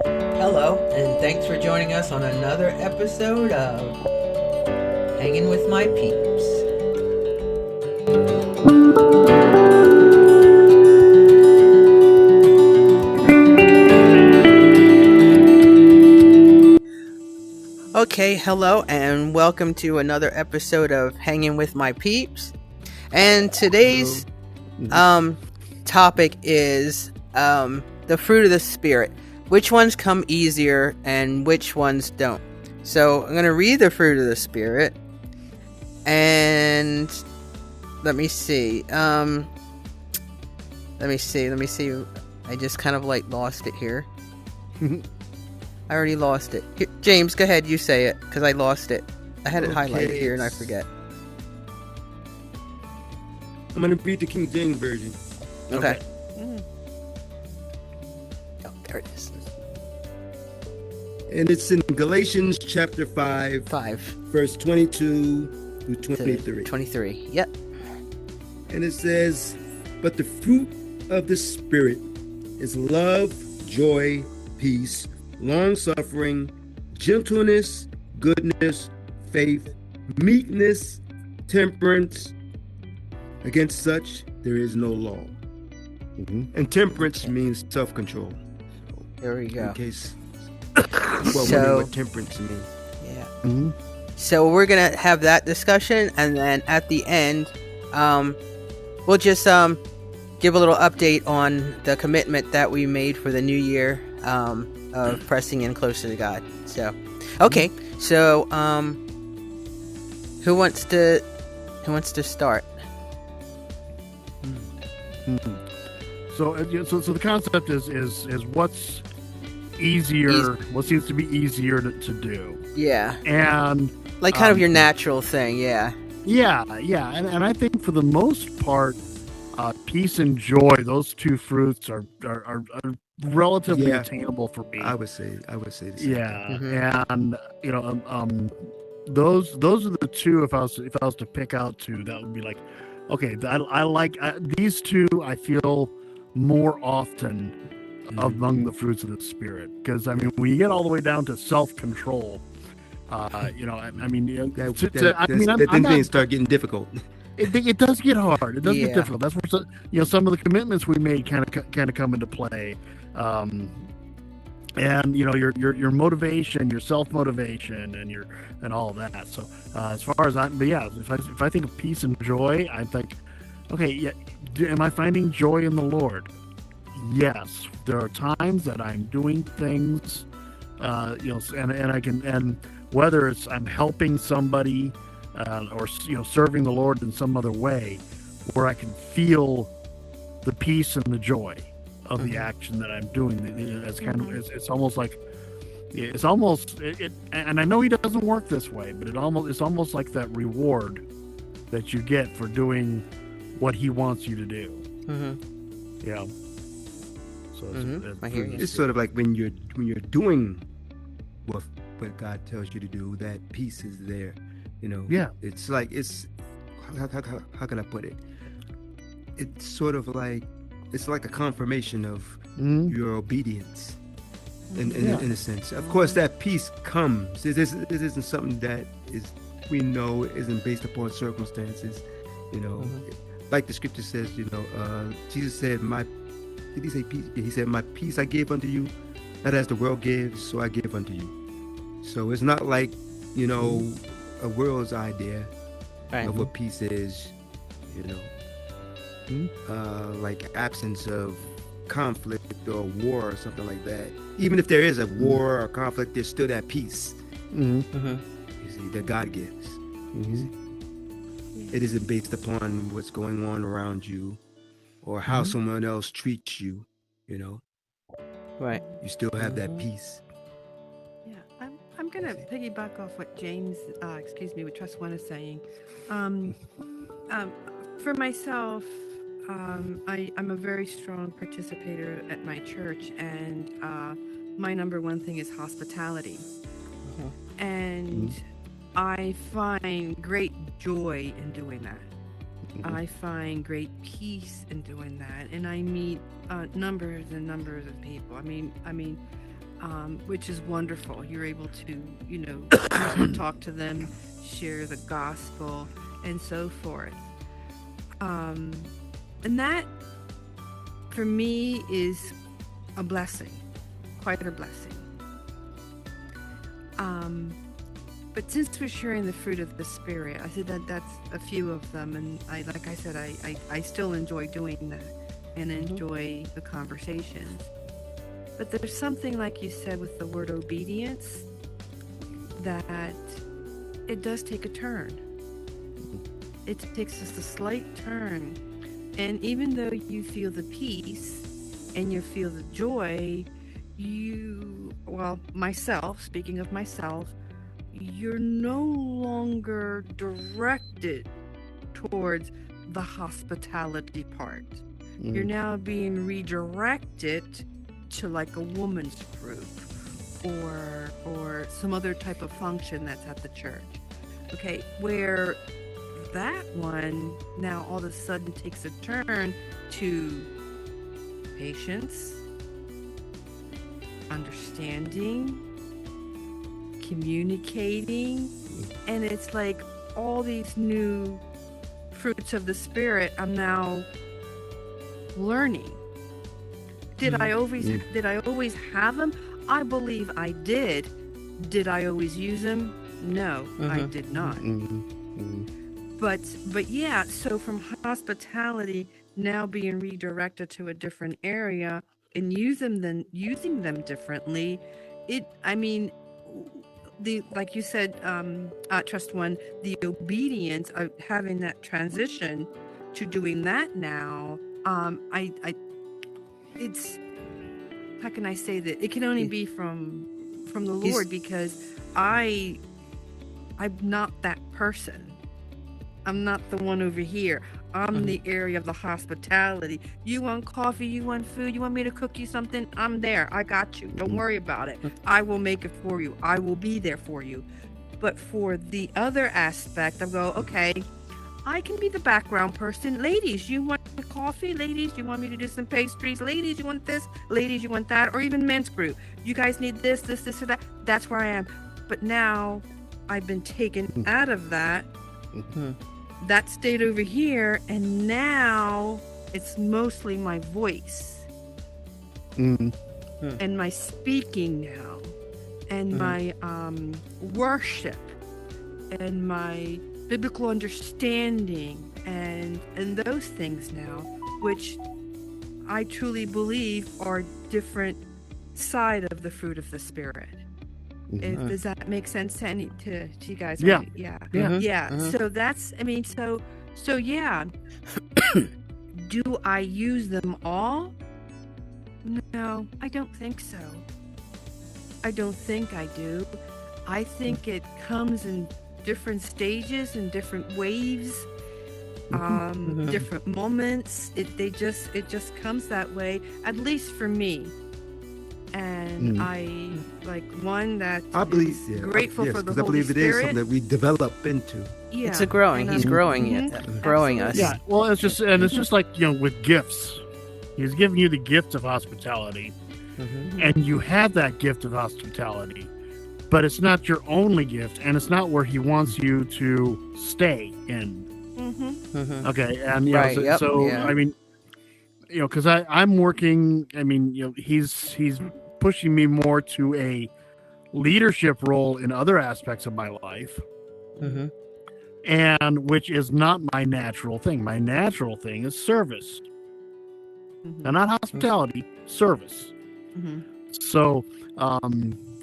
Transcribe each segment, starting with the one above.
Hello, and thanks for joining us on another episode of Hanging with My Peeps. Okay, hello, and welcome to another episode of Hanging with My Peeps. And Hello. today's topic is the fruit of the Spirit. Which ones come easier and which ones don't? So I'm going to read the fruit of the Spirit. And let me see. Let me see. I just kind of lost it here. I already lost it. Here, James, go ahead. You say it because I lost it. I had it highlighted here and I forget. I'm going to read the King James Version. Okay. Oh, there it is. And it's in Galatians chapter 5, 5 verse 22 through 23. 23. Yep. And it says, "But the fruit of the Spirit is love, joy, peace, long-suffering, gentleness, goodness, faith, meekness, temperance. Against such there is no law." And temperance means self-control. There we go. In case, wondering what temperance means. Yeah. So we're gonna have that discussion, and then at the end, we'll just give a little update on the commitment that we made for the new year of pressing in closer to God. So, okay. So, who wants to start? So the concept is what's easier, what seems to be easier to do. Yeah. And like kind of your natural thing, yeah. Yeah. And I think for the most part, peace and joy, those two fruits are relatively attainable for me. I would say the same. Yeah. And those are the two. If I was to pick out two, that would be like, okay, I like these two. I feel more often among the fruits of the Spirit, because I mean, when you get all the way down to self-control, things start getting difficult. It does get hard. It does get difficult. That's where some of the commitments we made kind of come into play. And your motivation, your self-motivation, and all of that. So as far as if I think of peace and joy, I think, okay, yeah, am I finding joy in the Lord? Yes, there are times that I'm doing things, and I can, and whether it's I'm helping somebody, or serving the Lord in some other way, where I can feel the peace and the joy of the action that I'm doing. It's kind of, it's almost like, and I know He doesn't work this way, but it's almost like that reward that you get for doing what He wants you to do. Yeah. So I hear you. It's sort of like when you're doing what God tells you to do, that peace is there. Yeah. It's like, how can I put it? It's sort of like, it's like a confirmation of your obedience, in a sense. Of course, that peace comes. This isn't something that we know isn't based upon circumstances. Like the scripture says. Jesus said, did he say peace? He said, "My peace I give unto you, not as the world gives, so I give unto you." So it's not like a world's idea of what peace is. Like absence of conflict or war or something like that. Even if there is a war or conflict, there's still that peace. You see, that God gives. It isn't based upon what's going on around you or how someone else treats you. Right. You still have that peace. Yeah, I'm gonna piggyback off what James, what Trust One is saying. For myself, I'm a very strong participator at my church, and my number one thing is hospitality. And I find great joy in doing that. I find great peace in doing that, and I meet numbers and numbers of people. which is wonderful. You're able to, talk to them, share the gospel, and so forth. And that, for me, is a blessing, quite a blessing. But since we're sharing the fruit of the Spirit, I said that's a few of them, and like I said, I still enjoy doing that and enjoy the conversations. But there's something, like you said, with the word obedience, that it does take a turn. It takes just a slight turn. And even though you feel the peace and you feel the joy, myself, speaking of myself, you're no longer directed towards the hospitality part. You're now being redirected to like a woman's group or some other type of function that's at the church. Okay, where that one now all of a sudden takes a turn to patience, understanding, communicating, and it's like all these new fruits of the Spirit I'm now learning. Did I always have them? I believe I did. Did I always use them? No, I did not. But yeah, so from hospitality now being redirected to a different area and using them differently, like you said, Trust One, the obedience of having that transition to doing that now, it's, how can I say that? It can only be from the Lord, because I'm not that person. I'm not the one over here. I'm the area of the hospitality. You want coffee? You want food? You want me to cook you something? I'm there. I got you. Don't worry about it. I will make it for you. I will be there for you. But for the other aspect, I go, okay, I can be the background person. Ladies, you want coffee? Ladies, you want me to do some pastries? Ladies, you want this? Ladies, you want that? Or even men's group. You guys need this, or that. That's where I am. But now I've been taken out of that. That stayed over here, and now it's mostly my voice and my speaking now, and my worship, and my biblical understanding, and those things now, which I truly believe are different side of the fruit of the Spirit. Does that make sense to you guys? Yeah. So that's, so yeah. Do I use them all? No, I don't think so. I don't think I do. I think it comes in different stages and different waves, different moments. It just comes that way, at least for me. And I like one that I believe, grateful for the Holy I believe it Spirit. is something that we develop into. Yeah, It's a growing. He's growing growing us. Yeah, well, it's just like, with gifts. He's giving you the gift of hospitality, and you have that gift of hospitality, but it's not your only gift, and it's not where he wants you to stay in. Okay, and because I'm working. He's pushing me more to a leadership role in other aspects of my life, and which is not my natural thing. My natural thing is service, and not hospitality. Service. So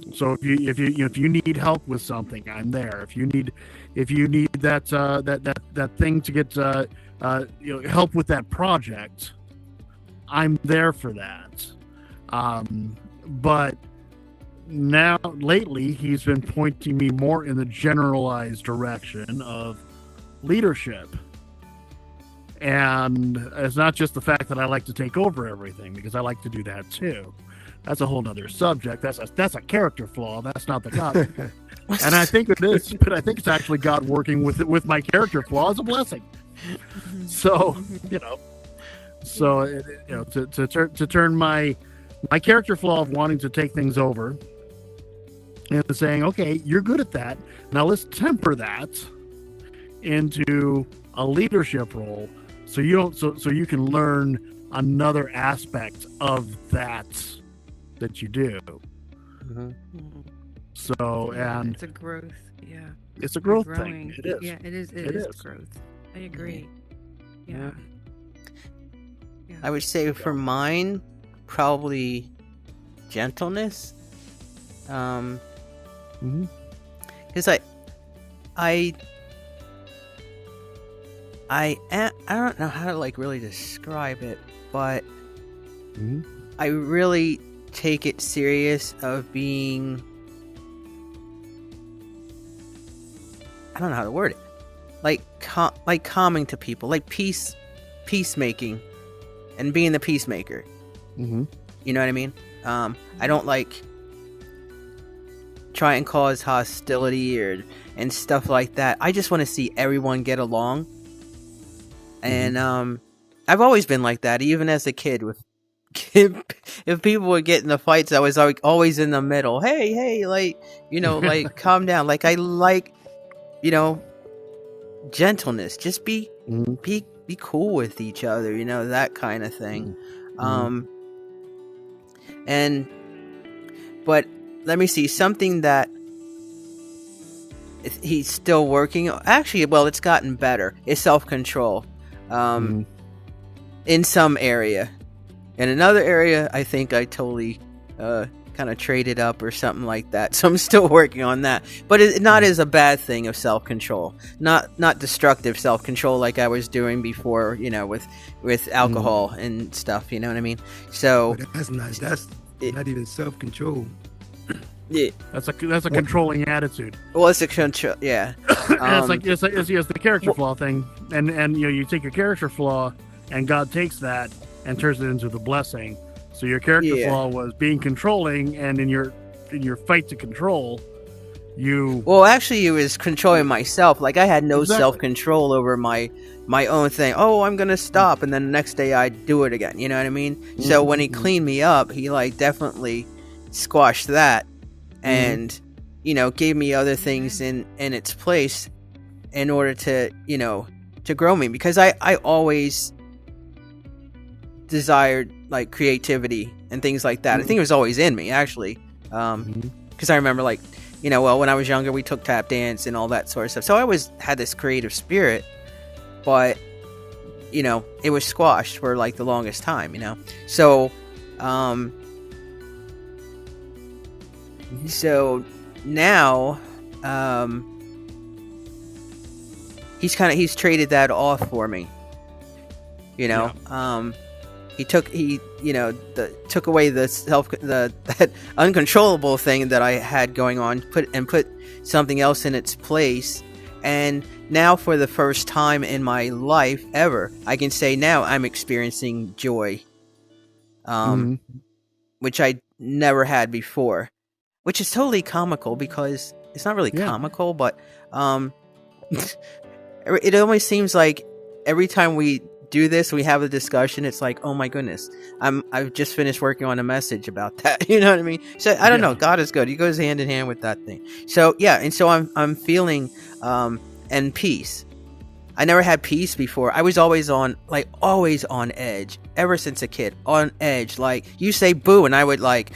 if you need help with something, I'm there. If you need that thing to get help with that project, I'm there for that. But now lately he's been pointing me more in the generalized direction of leadership. And it's not just the fact that I like to take over everything, because I like to do that too. That's a whole nother subject. That's a character flaw. That's not the God. And I think it is, but I think it's actually God working with my character flaw as a blessing. So, to turn my my character flaw of wanting to take things over and saying, okay, you're good at that. Now let's temper that into a leadership role, so you can learn another aspect of that you do. Mm-hmm. So, and it's a growth. Yeah, it's a growth growing. thing. It is. Yeah, it is. It is growth. I agree. Yeah. I would say for mine, probably gentleness. Because I don't know how to like really describe it, but I really take it serious of being, I don't know how to word it, like calming to people, like peacemaking, and being the peacemaker. You know what I mean? I don't like try and cause hostility and stuff like that. I just want to see everyone get along. And I've always been like that, even as a kid. If people would get in the fights, I was like always in the middle. Hey, like, like calm down. Like I like, gentleness. Just be cool with each other. That kind of thing. But let me see, something that he's still working on. Actually, well, it's gotten better. It's self-control. In some area. In another area, I think I totally kind of traded up or something like that. So I'm still working on that. But it's not as a bad thing of self-control. Not destructive self-control like I was doing before, with alcohol and stuff, you know what I mean? So but that's not even self-control. Yeah. That's a controlling attitude. Well, it's a control, yeah. It's the character flaw thing, and you take your character flaw, and God takes that and turns it into the blessing. So your character flaw was being controlling, and in your fight to control, well, actually, it was controlling myself. Like I had no self-control over my own thing. Oh, I'm gonna stop, and then the next day I do it again. You know what I mean? So when he cleaned me up, he like definitely squashed that. And gave me other things in its place in order to to grow me, because I always desired like creativity and things like that. I think it was always in me, actually, because I remember like when I was younger, we took tap dance and all that sort of stuff, so I always had this creative spirit, but it was squashed for like the longest time, so So now, he's traded that off for me. He took away that uncontrollable thing that I had going on, put something else in its place, and now for the first time in my life ever, I can say now I'm experiencing joy, which I never had before. Which is totally comical, because it's not really comical, but it almost seems like every time we do this, we have a discussion, it's like, oh my goodness, I've just finished working on a message about that. You know what I mean? So I don't know. God is good. He goes hand in hand with that thing. So yeah, and so I'm feeling and peace. I never had peace before. I was always on edge ever since a kid, on edge. Like you say boo, and I would like,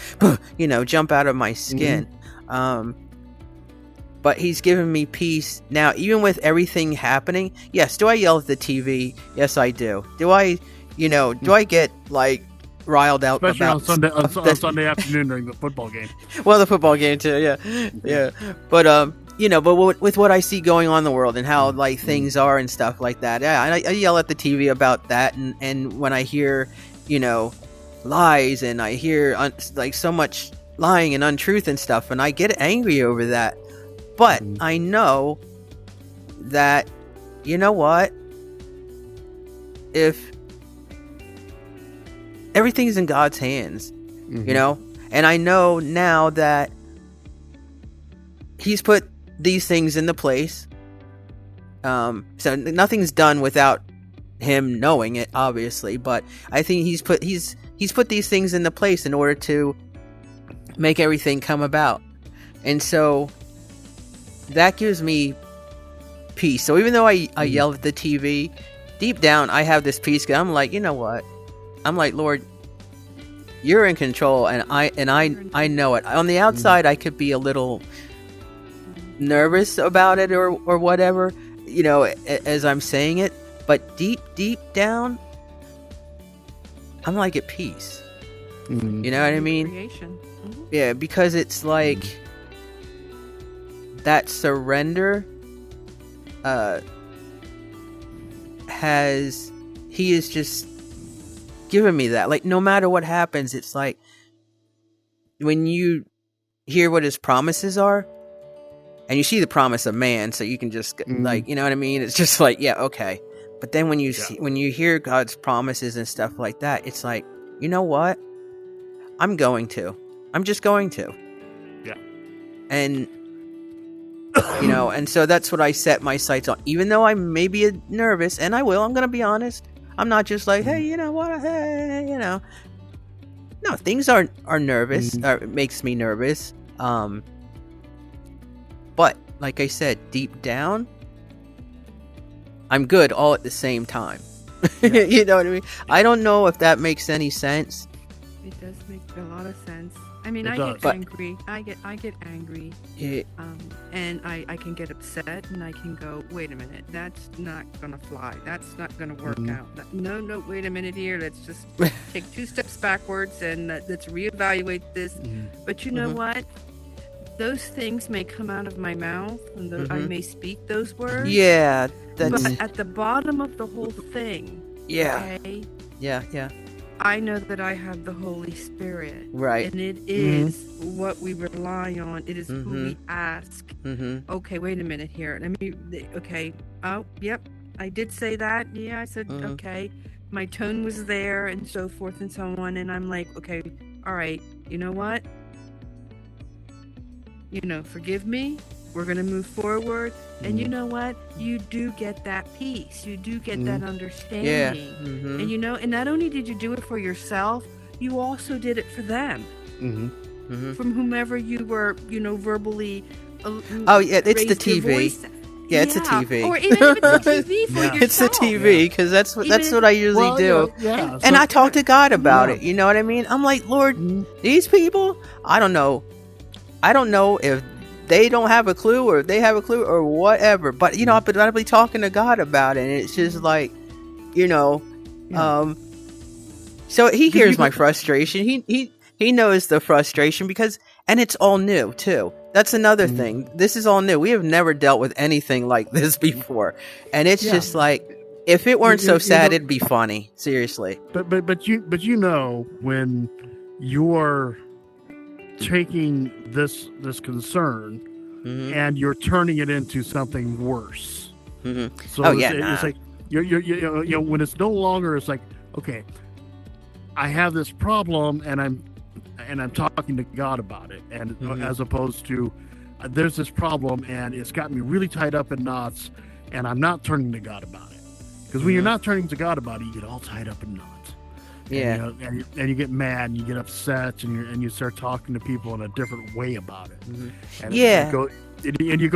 jump out of my skin. But he's given me peace now, even with everything happening. Yes, do I yell at the TV? Yes, I do. Do I get like riled out, especially about on Sunday afternoon during the football game? Well, the football game too, yeah. But but with what I see going on in the world and how like things are and stuff like that, yeah, I yell at the TV about that, and when I hear, lies, and I hear like so much lying and untruth and stuff, and I get angry over that. But I know that, what? If everything's in God's hands, and I know now that He's put these things into place. So nothing's done without Him knowing it, obviously. But I think He's he's put these things into place in order to make everything come about. And so that gives me peace. So even though I yell at the TV, deep down I have this peace. I'm like, you know what? I'm like, Lord, you're in control, and I know it. On the outside, I could be a little nervous about it or whatever, you know, as I'm saying it. But deep down, I'm like at peace. Mm-hmm. You know what I mean? Creation. Mm-hmm. Yeah, because it's like that surrender he is just giving me that. Like, no matter what happens, it's like when you hear what his promises are, and you see the promise of man, so you can just like, you know what I mean? It's just like, yeah, okay. But then when you when you hear God's promises and stuff like that, it's like, you know what? I'm just going to. Yeah. And you know, and so that's what I set my sights on. Even though I may be nervous, and I'm going to be honest. I'm not just like, hey, you know what? Hey, you know. No, things are nervous. It makes me nervous. But like I said, deep down, I'm good all at the same time. Yeah. You know what I mean? I don't know if that makes any sense. It does make a lot of sense. I mean, It I does. get angry. I get angry. Yeah. And I can get upset, and I can go, wait a minute, that's not gonna fly. That's not gonna work out. No, wait a minute here. Let's just take 2 steps backwards and let's reevaluate this. But you know what? Those things may come out of my mouth, and I may speak those words. Yeah, that's But at the bottom of the whole thing, yeah, okay, yeah, I know that I have the Holy Spirit. right. And it is what we rely on. It is who we ask. Mm-hmm. Okay, wait a minute here. Okay. Oh, yep. I did say that. Yeah, I said, okay. My tone was there and so forth and so on. And I'm like, okay, all right. You know what? You know, forgive me. We're going to move forward. And you know what? You do get that peace. You do get that understanding. Yeah. And you know, and not only did you do it for yourself, you also did it for them. From whomever you were, you know, verbally. Oh yeah, it's the raised your TV. voice. Yeah, it's a TV. Or even if it's a TV for yourself. It's the TV because that's what I usually do. Yeah. And I talk to God about it. You know what I mean? I'm like, Lord, these people, I don't know if they don't have a clue or if they have a clue or whatever. But, you know, I'll be talking to God about it. And it's just like, you know, so he hears my frustration. He knows the frustration because, and it's all new too. That's another thing. This is all new. We have never dealt with anything like this before. And it's just like, if it weren't so sad, it'd be funny. Seriously. But you know, when you're taking this concern and you're turning it into something worse. So it's like you know, when it's no longer, it's like, okay, I have this problem and I'm talking to God about it, and as opposed to there's this problem and it's got me really tied up in knots and I'm not turning to God about it. Because when you're not turning to God about it, you get all tied up in knots. Yeah. And you get mad and you get upset and you start talking to people in a different way about it. And you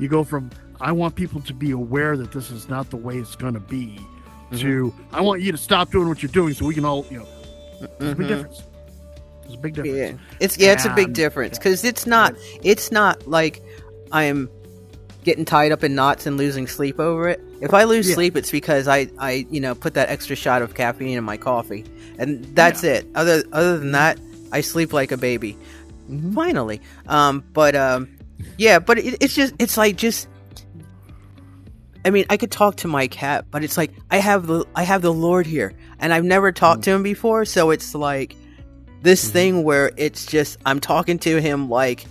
go from I want people to be aware that this is not the way it's going to be to I want you to stop doing what you're doing so we can all, you know, there's a big difference. There's a big difference. Yeah. It's a big difference because it's not like I'm getting tied up in knots and losing sleep over it. If I lose sleep, it's because I you know, put that extra shot of caffeine in my coffee, and that's it. Other than that, I sleep like a baby. Finally, but it's like I mean, I could talk to my cat, but it's like I have the Lord here, and I've never talked to him before, so it's like this thing where it's just I'm talking to him like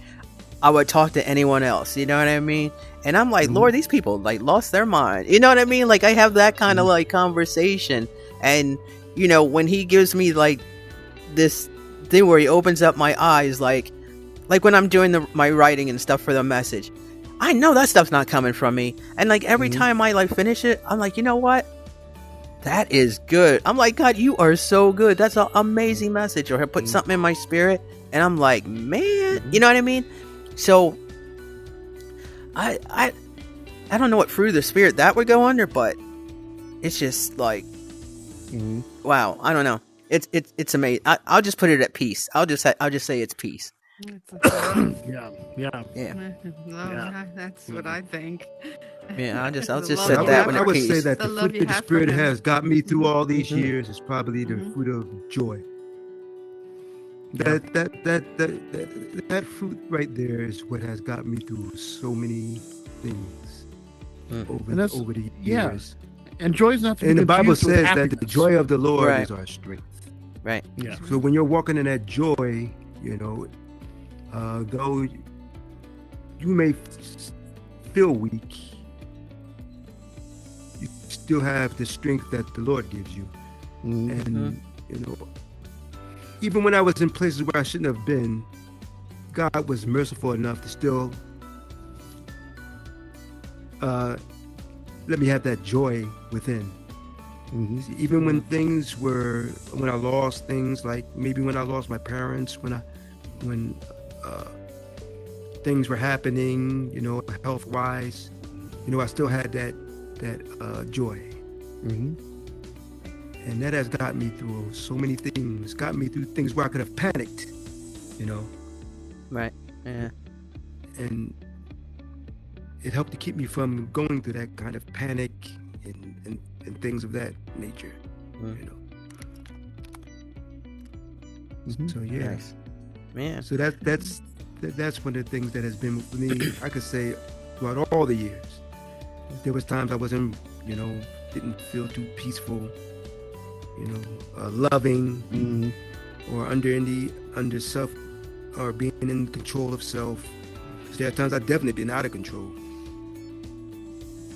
I would talk to anyone else. You know what I mean? And I'm like, Lord, these people like lost their mind. You know what I mean? Like I have that kind of like conversation, and you know, when he gives me like this thing where he opens up my eyes, like when I'm doing my writing and stuff for the message, I know that stuff's not coming from me. And like every time I like finish it, I'm like, you know what? that is good. I'm like, God, you are so good. That's an amazing message. Or he'll put something in my spirit, and I'm like, man, you know what I mean? So, I don't know what fruit of the spirit that would go under, but it's just like, wow. I don't know. It's amazing. I'll just put it at peace. I'll just say it's peace. Yeah. That's what I think. Yeah, I'll just The set love that you one I at would peace. say that The the love fruit you that the have for Spirit him. has got me through all these years is probably the fruit of joy. That fruit right there is what has got me through so many things over the years. And joy's not to be And the Bible confused with says that the happiness. joy of the Lord Right. is our strength. Right. Yeah. So when you're walking in that joy, though you may feel weak, you still have the strength that the Lord gives you. And even when I was in places where I shouldn't have been, God was merciful enough to still let me have that joy within. See, even when when I lost things, like maybe when I lost my parents, when things were happening, health wise, I still had that joy. And that has got me through so many things. Got me through things where I could have panicked, Right. Yeah. and it helped to keep me from going through that kind of panic and things of that nature. So yeah. Nice. Man. So that's one of the things that has been with me. I could say throughout all the years, there was times I wasn't, didn't feel too peaceful, loving, or under self, or being in control of self. So there are times I've definitely been out of control.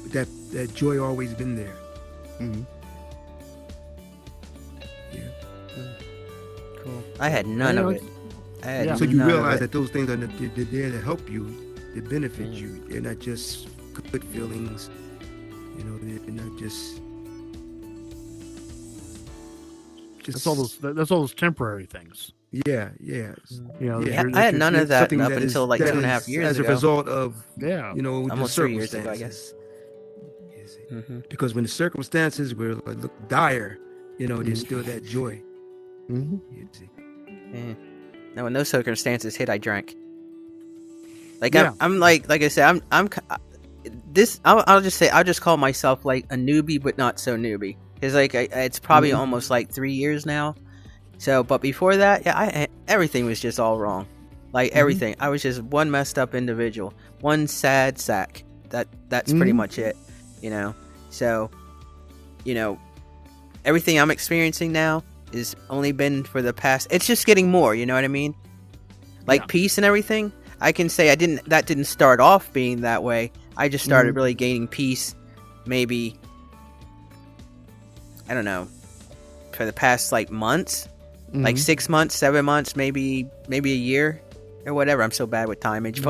But that joy always been there. Yeah. Cool. I had none of it. So you none of realize it. that those things are they're there to help you, to benefit you. They're not just good feelings. They're not just. That's all those temporary things. Yeah. I had none of that Something up is- until like that 2.5 is years as ago. a result of the Almost 3 years ago, I circumstances. guess. Because when the circumstances were look dire, there's still that joy. You see. Yeah. Now, when those circumstances hit, I drank. Like Yeah. I'm like I said, I'll just say I'll just call myself like a newbie, but not so newbie, because like it's probably almost like 3 years now. So, but before that, everything was just all wrong. Like everything, I was just one messed up individual, one sad sack. That's pretty much it, So, everything I'm experiencing now is only been for the past. It's just getting more. You know what I mean? Like peace and everything. I can say that didn't start off being that way. I just started really gaining peace, maybe, I don't know, for the past like months, like 6 months, 7 months, maybe a year or whatever. I'm so bad with timage,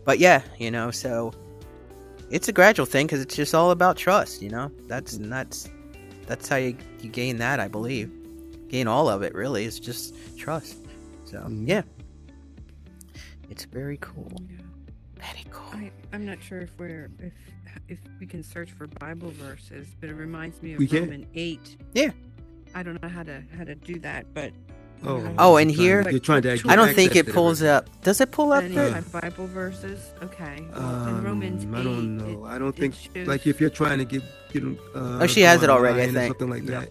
but yeah, so it's a gradual thing because it's just all about trust, that's how you gain that, I believe. Gain all of it, really. It's just trust. So, yeah. It's very cool. Very cool. I'm not sure if we can search for Bible verses, but it reminds me of We can. Romans 8. Yeah. I don't know how to do that, but Oh, and here? You're trying to. I don't think access it pulls up. Does it pull up any there? type of Bible verses. Okay. Well, in Romans 8, I don't know. I don't it think shows- like if you're trying to get She has it go already, I online or think. something like that.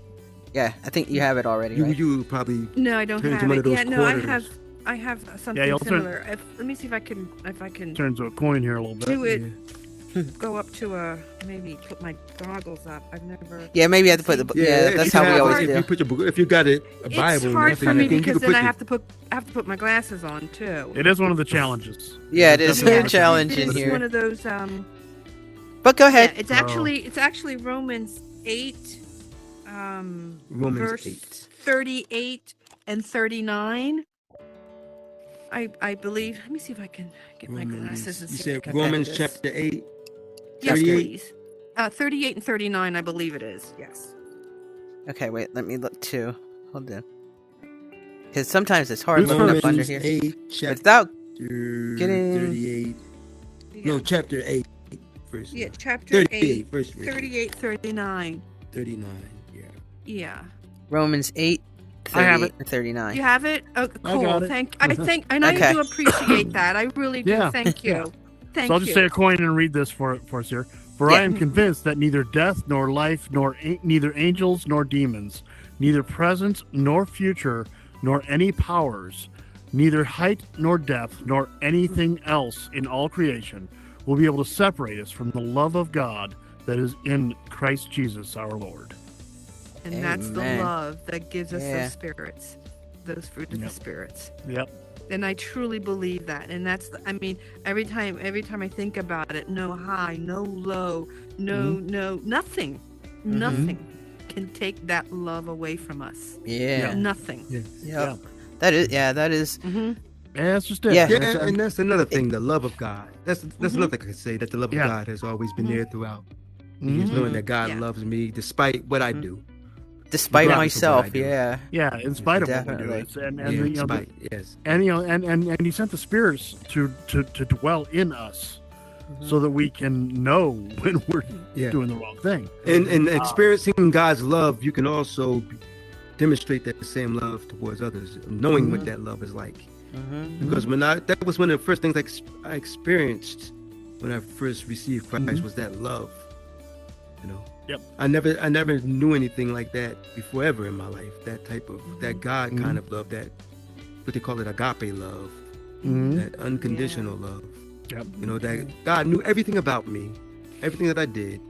Yeah, I think you have it already, You right? you probably No, I don't turn have into one it. of those Yeah, no, quarters. I have something you'll turn- similar. Let me see if I can Turn to a coin here a little bit. do it. Go up to maybe put my goggles up. I've never. Yeah, maybe you have to put the... Yeah, if that's you how we have- always if do. You put your book, if you got a Bible, It's and hard nothing, for me you can because put then I the- have to put my glasses on too. It is one of the challenges. Yeah, it is definitely a one of the challenge challenges. in It's here. one of those. But go Yeah, ahead. it's actually Romans 8, Romans verse 8. 38 and 39. I believe. Let me see if I can get my glasses and You see. if I said can Romans read this. chapter 8. Yes, 38? please. 38 and 39, I believe it is. Yes. Okay, wait. Let me look too. Hold on. Because sometimes it's hard looking up under Romans here 8, chapter without getting. 38. No, chapter 8, verse Yeah, 9. chapter 38, 8, verse 38, 39. 39. Yeah. Yeah. Romans 8, I have 38 and 39. You have it? Oh, I cool. got it. And I Okay. do appreciate that. I really do. Yeah. Thank you. Yeah. Thank So I'll you. just say a coin and read this for us here. For Yeah. I am convinced that neither death nor life, neither angels nor demons, neither present nor future, nor any powers, neither height nor depth, nor anything else in all creation will be able to separate us from the love of God that is in Christ Jesus our Lord. And that's the Amen. love that gives us Yeah. those spirits, those fruit of the Yep. spirits. Yep. And I truly believe that. And that's, I mean, every time I think about it, no high, no low, no, nothing can take that love away from us. Yeah. Nothing. Yes. Yep. That is. Yeah. That is. Mm-hmm. Yeah, that's just it. Yeah. Yeah, and that's another thing, the love of God. That's another thing I could say, that the love Yeah. of God has always been there throughout. Mhm. Just knowing that God Yeah. loves me despite what I do. Despite Regardless of what I myself. do. Yeah. Yeah, in spite of what we do. Definitely. It's, and Yeah, you know, despite, yes. and you know, and he sent the spirits to dwell in us, so that we can know when we're Yeah. doing the wrong thing. And experiencing God's love, you can also demonstrate that same love towards others, knowing what that love is like. Mm-hmm. Because that was one of the first things I experienced when I first received Christ, was that love. You know. Yep. I never knew anything like that before ever in my life. That type of that God kind of love, that what they call it, agape love, that unconditional love. Yep. You know, that God knew everything about me, everything that I did.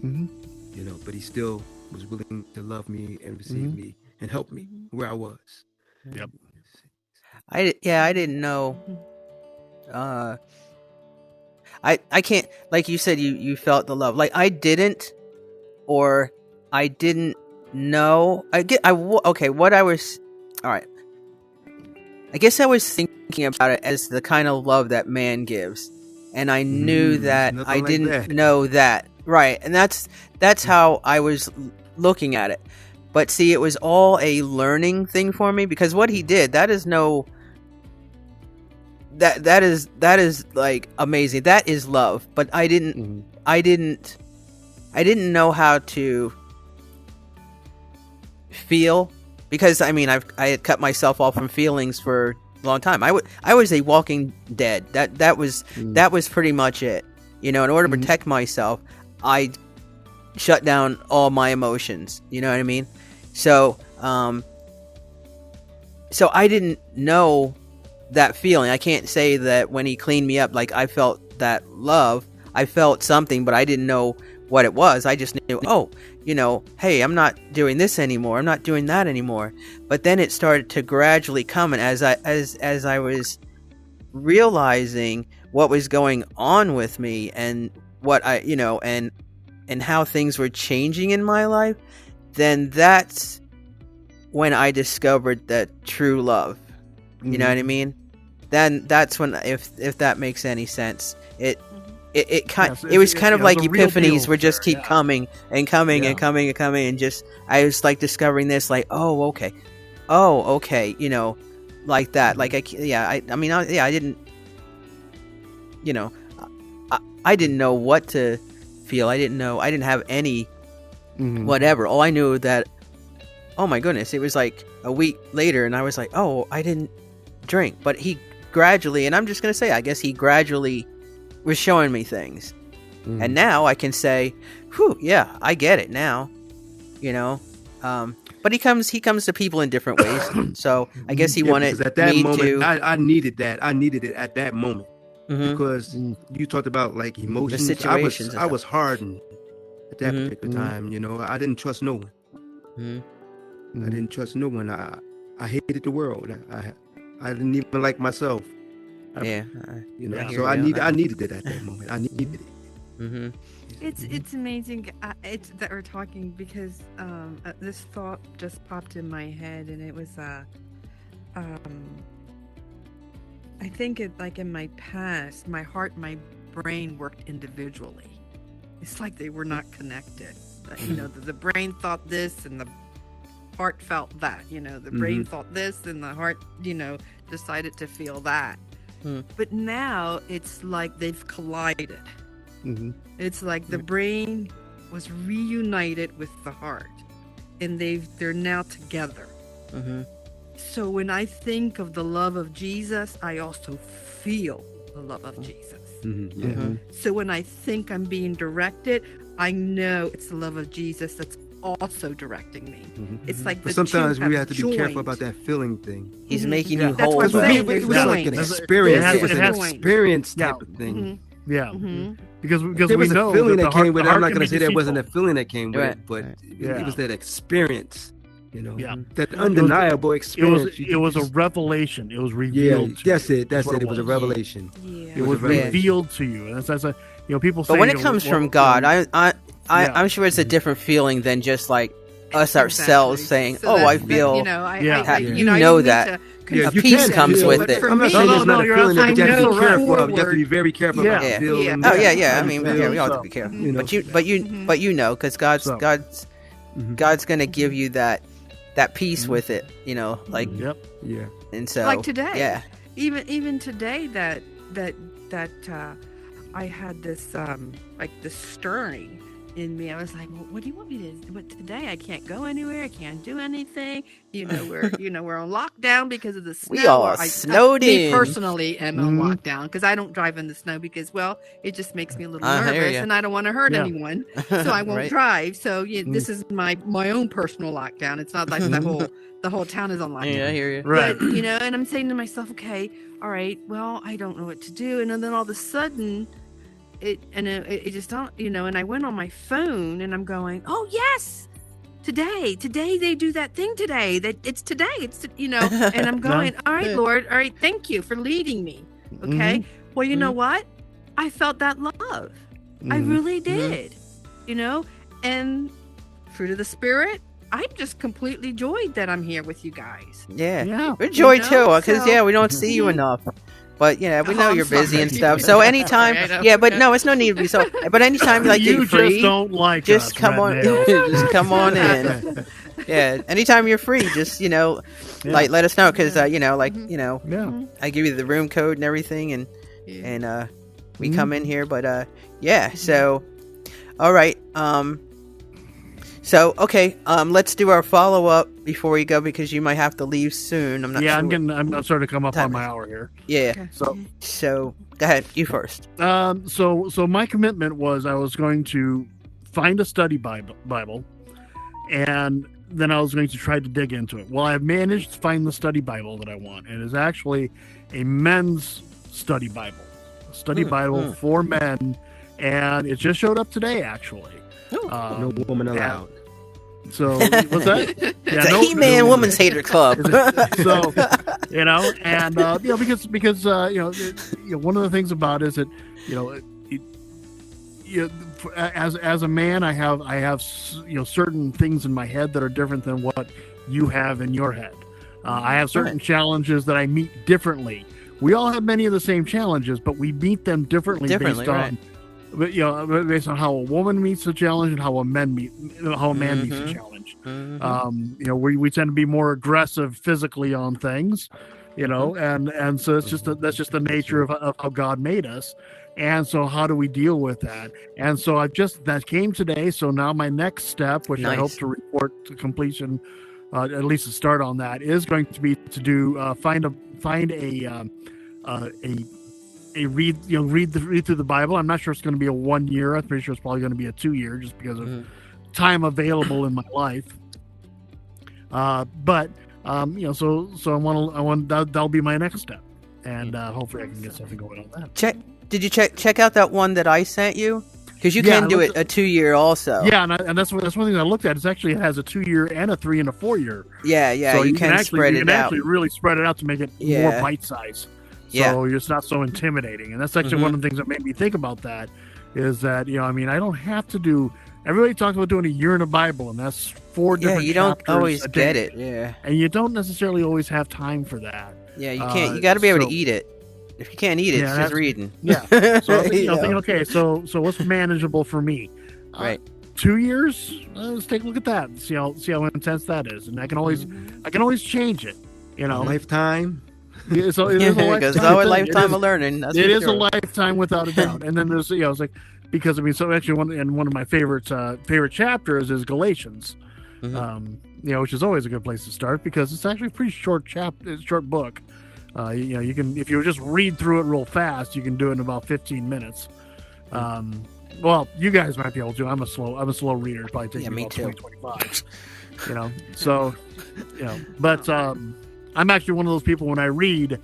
Mhm. You know, but He still was willing to love me and receive me and help me where I was. Yep. I didn't know. I can't, like you said, you felt the love. Like I didn't know. Okay. What I was, all right. I guess I was thinking about it as the kind of love that man gives, and I knew that nothing I like didn't that. know that. Right, and that's how I was looking at it. But see, it was all a learning thing for me, because what he did, that is like amazing. That is love. But I didn't know how to feel, because I mean I had cut myself off from feelings for a long time. I was a walking dead. That was pretty much it. You know, in order to protect myself, I shut down all my emotions. You know what I mean? So I didn't know that feeling. I can't say that when he cleaned me up, like I felt that love. I felt something, but I didn't know what it was. I just knew, oh, you know, hey, I'm not doing this anymore. I'm not doing that anymore. But then it started to gradually come, and as I was realizing what was going on with me, and what I, you know, and how things were changing in my life, then that's when I discovered that true love. You know what I mean? Then that's when, if that makes any sense, it was kind of like epiphanies would just keep coming and coming and coming and coming, and just I was like discovering this, like, oh okay, you know, like that. Like I didn't, you know, I didn't know what to feel. I didn't have any whatever. All I knew that, oh my goodness, it was like a week later, and I was like, oh, I didn't drink. But he gradually, and I'm just gonna say, I guess he gradually was showing me things, and now I can say, whew, yeah, I get it now, you know. But he comes to people in different ways, so I guess he wanted at that me moment, to. I needed that. I needed it at that moment, because you talked about like emotions. The situations. I was hardened at that particular time. You know, I didn't trust no one. I didn't trust no one. I hated the world. I didn't even like myself. You know, so I needed it at that moment. I needed it. It's amazing it's that we're talking, because this thought just popped in my head, and it was I think it, like in my past, my heart and my brain worked individually. It's like they were not connected. You know, the brain thought this, and the heart felt that, the brain thought this and the heart, decided to feel that. But now it's like they've collided. It's like the brain was reunited with the heart, and they're now together. So when I think of the love of Jesus, I also feel the love of Jesus. So when I think I'm being directed, I know it's the love of Jesus that's also directing me. It's like but sometimes we have to be careful about that feeling thing. He's making you That's whole. what I'm saying. It was like an experience. It was an experience type of thing. Because there was we know a feeling that came with it. I'm not going to say there wasn't a feeling that came with it, but it was that experience. That undeniable experience. It was a revelation. It was revealed. That's it. It was a revelation. Yeah. It was revealed to you, and that's a people say. But when it comes from God, I'm sure it's a different feeling than just like us ourselves saying, So I that's- feel. you know know that. Yeah, A you peace can comes feel, with but it. I'm not For saying me- there's not a you're feeling that you have to be absolutely careful of. You have to forward. be very careful about Yeah. feeling. Yeah. Oh yeah. I how mean, you feel. we all have to be careful. You know. But you know, because God's So. God's gonna give you that peace with it. Like Yep. Yeah. and so Like today. Yeah. Even today that I had this like this stirring in me. I was like, well, what do you want me to do? But today I can't go anywhere. I can't do anything. We're on lockdown because of the snow. We all Or snowed me in. personally am on lockdown because I don't drive in the snow because, well, it just makes me a little I hear nervous ya. and I don't want to hurt Yeah. anyone. So I won't Right. drive. So this is my own personal lockdown. It's not like the whole town is on lockdown. Yeah, I hear you. Right. But, and I'm saying to myself, okay, all right, well, I don't know what to do. And then all of a sudden, it just don't, and I went on my phone and I'm going, oh, yes, today they do that thing today. That it's today. And I'm going, all right, Lord, all right, thank you for leading me. Okay. Well, you know what? I felt that love. I really did, and fruit of the Spirit. I'm just completely joyed that I'm here with you guys. Yeah. Yeah. We're joy You too, know, because so- we don't see you enough. But we know I'm you're busy and sorry. stuff. So anytime, Sorry, I know. but no, it's no need to be so. But anytime like You you're free, just don't like just us, come on, Red Nail. just come on in. Yeah, anytime you're free, just like let us know because Yeah. I give you the room code and everything, and we come in here. But so all right, so okay, let's do our follow up before we go because you might have to leave soon. I'm not. Yeah, sure. I'm starting to come up Time on my is. hour here. Yeah. So go ahead, you first. So my commitment was I was going to find a study Bible, and then I was going to try to dig into it. Well, I've managed to find the study Bible that I want, and it's actually a men's study Bible, a study Bible for men, and it just showed up today, actually. No woman allowed. So what's that? Yeah, It's a He-Man Woman's Hater Club. So and because one of the things about it is that as a man, I have certain things in my head that are different than what you have in your head. I have certain challenges that I meet differently. We all have many of the same challenges, but we meet them differently based on. But based on how a woman meets a challenge and how a man meets a challenge. We tend to be more aggressive physically on things, and so it's just that's just the nature of how God made us. And so how do we deal with that? And so that came today. So now my next step, which I hope to report to completion, at least to start on that, is going to be to do find a read through the Bible. I'm not sure it's going to be a 1 year. I'm pretty sure it's probably going to be a 2 year just because of time available in my life. So I want that'll be my next step, and hopefully I can get something going on that. Did you check out that one that I sent you? Because you can do it a 2 year also. Yeah, and that's one thing I looked at. It has a 2 year and a 3 and a 4 year. Yeah, So you can spread it out. You can actually really spread it out to make it more bite size. So it's not so intimidating. And that's actually one of the things that made me think about that is that, I don't have to do, everybody talks about doing a year in the Bible, and that's 4 different chapters. You don't always a day. get it. Yeah. And you don't necessarily always have time for that. Yeah, you can't. You got to be able to eat it. If you can't eat it, it's just reading. Yeah. So I'm thinking, okay, so what's manageable for me? Right. 2 years, let's take a look at that and see how intense that is. And I can always change it. You know, Lifetime. Yeah, so it is a Because lifetime. our lifetime of learning. That's It for is sure. a lifetime without a doubt. And then there's, it's like, because I mean, so actually one of my favorite chapters is Galatians, which is always a good place to start because it's actually a pretty short book. You can, if you just read through it real fast, you can do it in about 15 minutes. Well, you guys might be able to. I'm a slow reader. It'll probably take me about 20-25. So, but I'm actually one of those people when I read,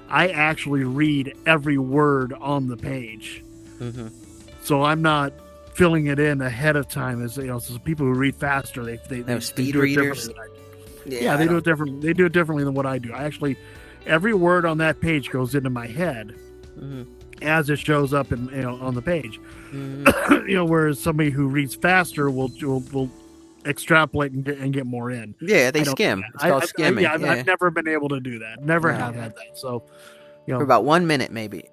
I actually read every word on the page. So I'm not filling it in ahead of time. As so people who read faster, they speed do it readers. differently than I do. Yeah, they do it different. They do it differently than what I do. I actually, every word on that page goes into my head as it shows up in on the page. Whereas somebody who reads faster will extrapolate and get more in. Yeah, they skim. It's called skimming. I've never been able to do that. Never have had that. So, for about 1 minute, maybe.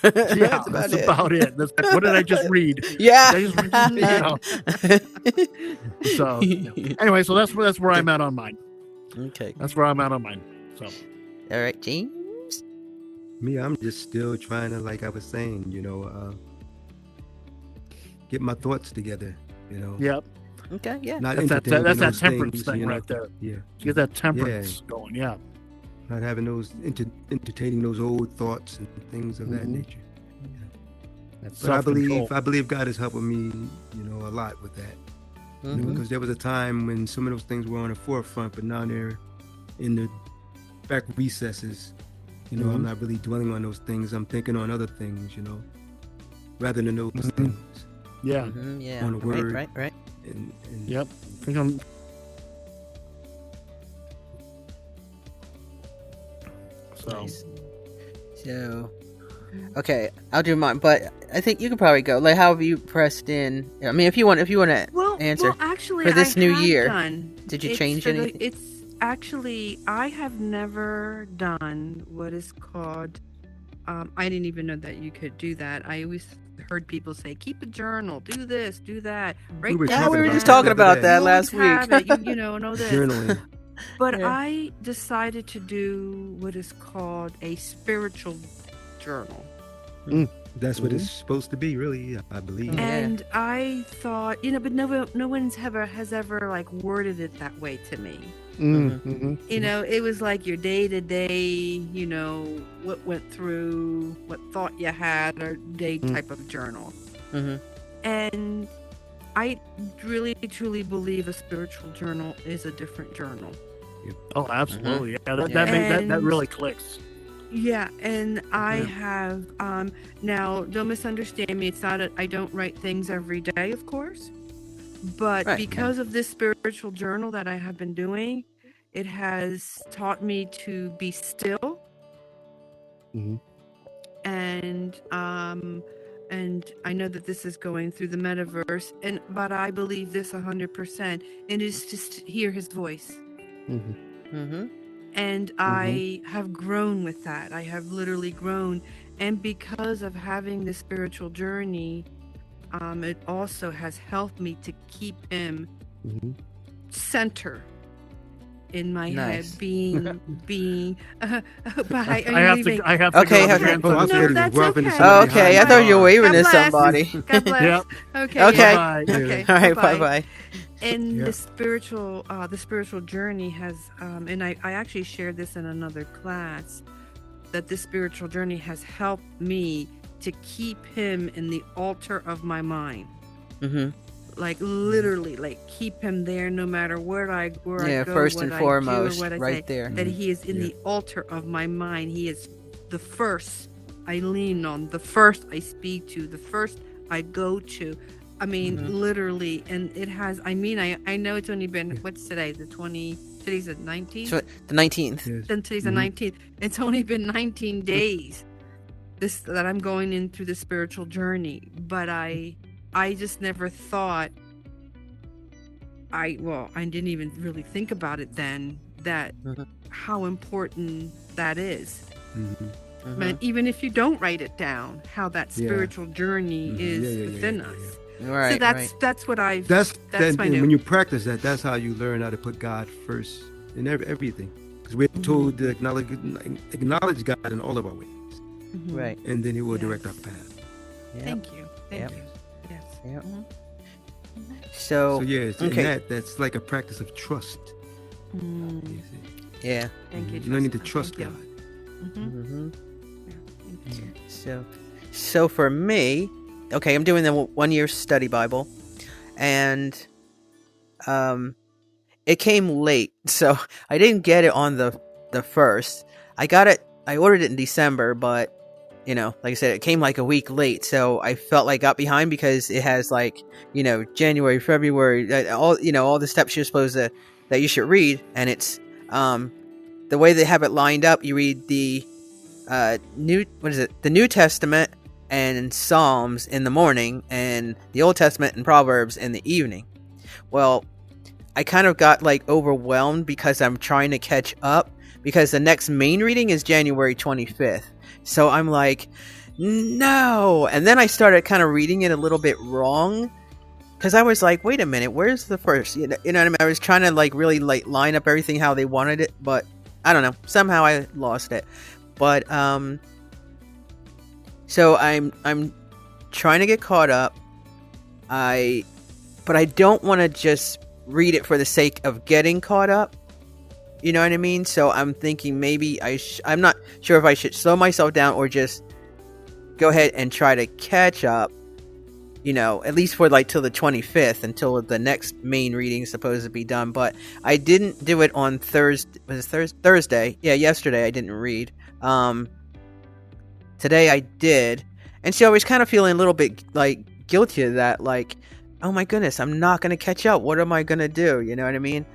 That's about it. What did I just read? Yeah. So anyway, so that's where I'm at on mine. Okay. That's where I'm at on mine. So, all right, James. Me, I'm just still trying to, like I was saying, get my thoughts together. Yep. Okay. Yeah. Not That's that temperance things, thing right there. Yeah. Get that temperance going. Yeah. Not having those entertaining those old thoughts and things of that nature. That's But I self-control. believe God is helping me, a lot with that. Because there was a time when some of those things were on the forefront, but now they're in the back recesses. I'm not really dwelling on those things. I'm thinking on other things, rather than those things. Yeah. Yeah. On the word. Right. And Yep. Think I'm. So. Nice. So, okay, I'll do mine, but I think you could probably go. Like, how have you pressed in? I mean, if you want to answer. Well, actually, for this I new have year, done. did you It's change for the- anything? It's actually, I have never done what is called. I didn't even know that you could do that. I always heard people say, "Keep a journal, do this, do that." Right? were Yeah, talking we were about just that talking the other about day. that You last always week. have it, know this. journaling. But Yeah. I decided to do what is called a spiritual journal. That's what it's supposed to be, really. I believe. Yeah. And I thought, but no one's has ever like worded it that way to me. It was like your day to day, what went through, what thought you had, or day type of journal. And I really truly believe a spiritual journal is a different journal. Oh, absolutely. Yeah. And- That really clicks. Yeah, and I have now don't misunderstand me. It's not I don't write things every day, of course, but Right. because of this spiritual journal that I have been doing, it has taught me to be still. And I know that this is going through the metaverse, but I believe this 100%. It is just to hear His voice. And I have grown with that. I have literally grown. And because of having this spiritual journey, it also has helped me to keep Him center in my Nice. head, being by I have to Okay, go okay. again. Oh, I No, thought he was that's rubbing okay. Oh, somebody okay. I behind thought the you were bar. waving to God bless. somebody. God bless. Yep. Okay. Okay. Bye. Okay. All right. Bye-bye. Bye. And Yeah. the spiritual journey has and I actually shared this in another class, that this spiritual journey has helped me to keep Him in the altar of my mind, like literally, like keep Him there no matter where I go, First what and I do, foremost, what I right say, there. that He is in the altar of my mind. He is the first I lean on, the first I speak to, the first I go to. I mean, literally, and it has. I mean, I know it's only been what's today? Today's the 19th. So, the 19th. Yes. Then today's the 19th. It's only been 19 days. That I'm going in through the spiritual journey, but I just never thought. I didn't even really think about it then. That how important that is. But even if you don't write it down, how that spiritual journey is within us. Right. So that's what I've. That's That's my new. when you practice that. That's how you learn how to put God first in everything. Because we're told to acknowledge God in all of our ways, Right. and then He will Yes. direct our path. Yep. Thank you. Thank Yep. you. Yes. Yep. Mhm. So, So yeah, okay. that's like a practice of trust. Mm, You see. Yeah. thank you. You're learning to Jessica. trust Thank God. you. Mhm. Mm-hmm. Yeah, thank you. So for me, okay, I'm doing the 1 year study Bible, and it came late, so I didn't get it on the first. I ordered it in December, but like I said, it came like a week late, so I felt like I got behind because it has like January, February, all the steps you're supposed to that you should read, and it's the way they have it lined up. You read the the New Testament and Psalms in the morning, and the Old Testament and Proverbs in the evening. Well, I kind of got like overwhelmed because I'm trying to catch up, because the next main reading is January 25th. So I'm like, no. And then I started kind of reading it a little bit wrong, because I was like, wait a minute, where's the first? You know what I mean? I was trying to like really like line up everything how they wanted it, but I don't know. Somehow I lost it. But so I'm trying to get caught up. But I don't want to just read it for the sake of getting caught up. You know what I mean? So I'm thinking maybe I'm not sure if I should slow myself down or just go ahead and try to catch up. At least for like till the 25th, until the next main reading is supposed to be done. But I didn't do it on Thursday. Was it Thursday? Yeah, yesterday I didn't read. Today I did, and so I was kind of feeling a little bit like guilty of that. Like, oh my goodness, I'm not gonna catch up. What am I gonna do? You know what I mean?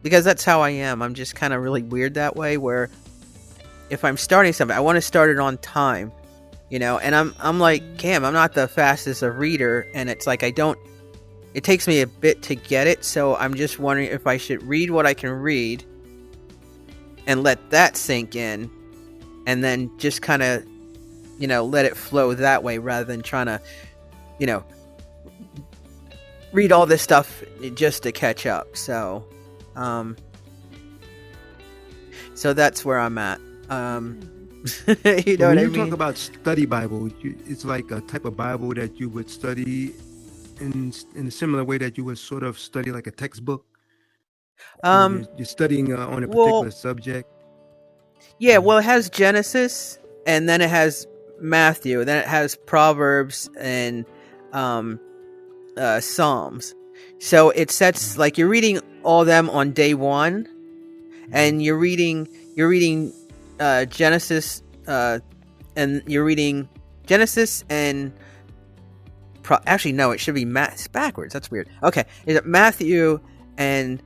Because that's how I am. I'm just kind of really weird that way. Where if I'm starting something, I want to start it on time. And I'm like Cam. I'm not the fastest of reader, and it's like it takes me a bit to get it. So I'm just wondering if I should read what I can read and let that sink in, and then just kind of let it flow that way, rather than trying to read all this stuff just to catch up. So that's where I'm at. You know when what I you mean? talk about study Bible, it's like a type of Bible that you would study in a similar way that you would sort of study like a textbook. You're studying on a particular subject. Yeah, well, it has Genesis, and then it has Matthew, and then it has Proverbs and Psalms. So it sets like you're reading all them on day one, and you're reading Genesis, and you're reading Genesis and actually no, it should be it's backwards. That's weird. Okay, is it Matthew and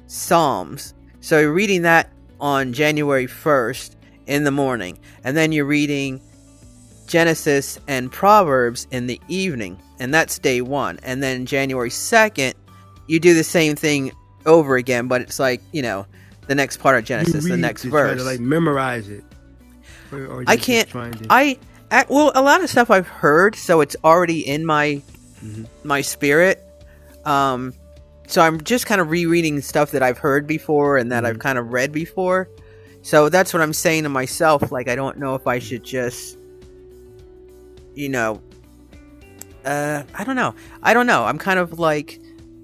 Psalms? So you're reading that on January 1st in the morning, and then you're reading Genesis and Proverbs in the evening, and that's day one. And then January 2nd, you do the same thing over again, but it's like the next part of Genesis, the next verse. Try to like memorize it. Or I can't. Well, a lot of stuff I've heard, so it's already in my spirit. So I'm just kind of rereading stuff that I've heard before and that I've kind of read before. So that's what I'm saying to myself. Like, I don't know if I should just, I don't know. I'm kind of like,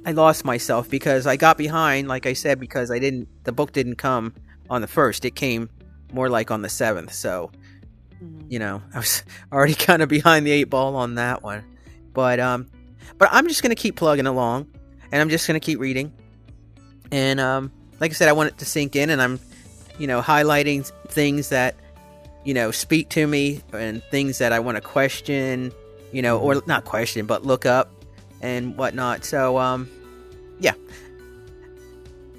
I lost myself because I got behind, like I said, because the book didn't come on the 1st. It came more like on the 7th. So, I was already kind of behind the 8 ball on that one. But I'm just going to keep plugging along, and I'm just going to keep reading. And, like I said, I want it to sink in, and I'm, highlighting things that, speak to me, and things that I want to question, or not question, but look up and whatnot. So, yeah,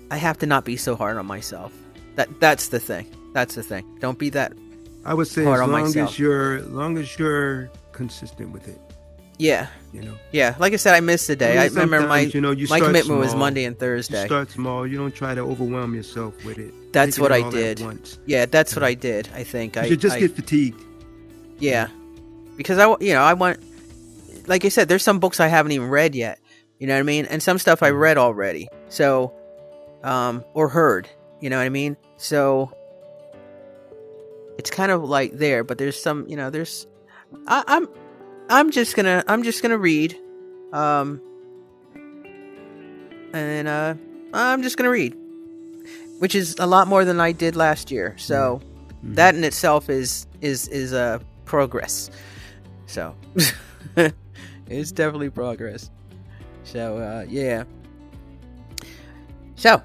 I have to not be so hard on myself. That's the thing. Don't be that. I would say hard as on long myself. as you're consistent with it. Yeah. Yeah. Like I said, I missed a day. I remember my commitment was Monday and Thursday. You start small. You don't try to overwhelm yourself with it. That's what I did. did. Yeah, that's what I did. I think you just get fatigued. Yeah, because I want like I said, there's some books I haven't even read yet. You know what I mean? And some stuff I read already. So, or heard. You know what I mean? So it's kind of like there, but there's some, there's. I'm just gonna read. And I'm just gonna read, which is a lot more than I did last year. So that in itself is a progress. So it's definitely progress. So yeah. So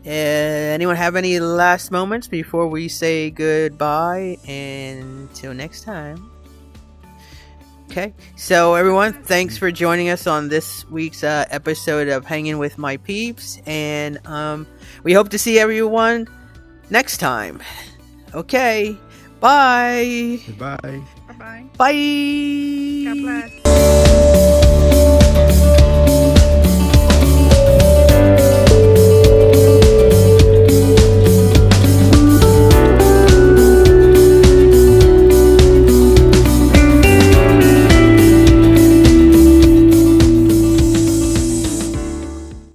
anyone have any last moments before we say goodbye? And until next time. Okay, so everyone, thanks for joining us on this week's episode of Hanging with My Peeps, and we hope to see everyone next time. Okay, bye. Goodbye. Bye-bye. Bye. God bless.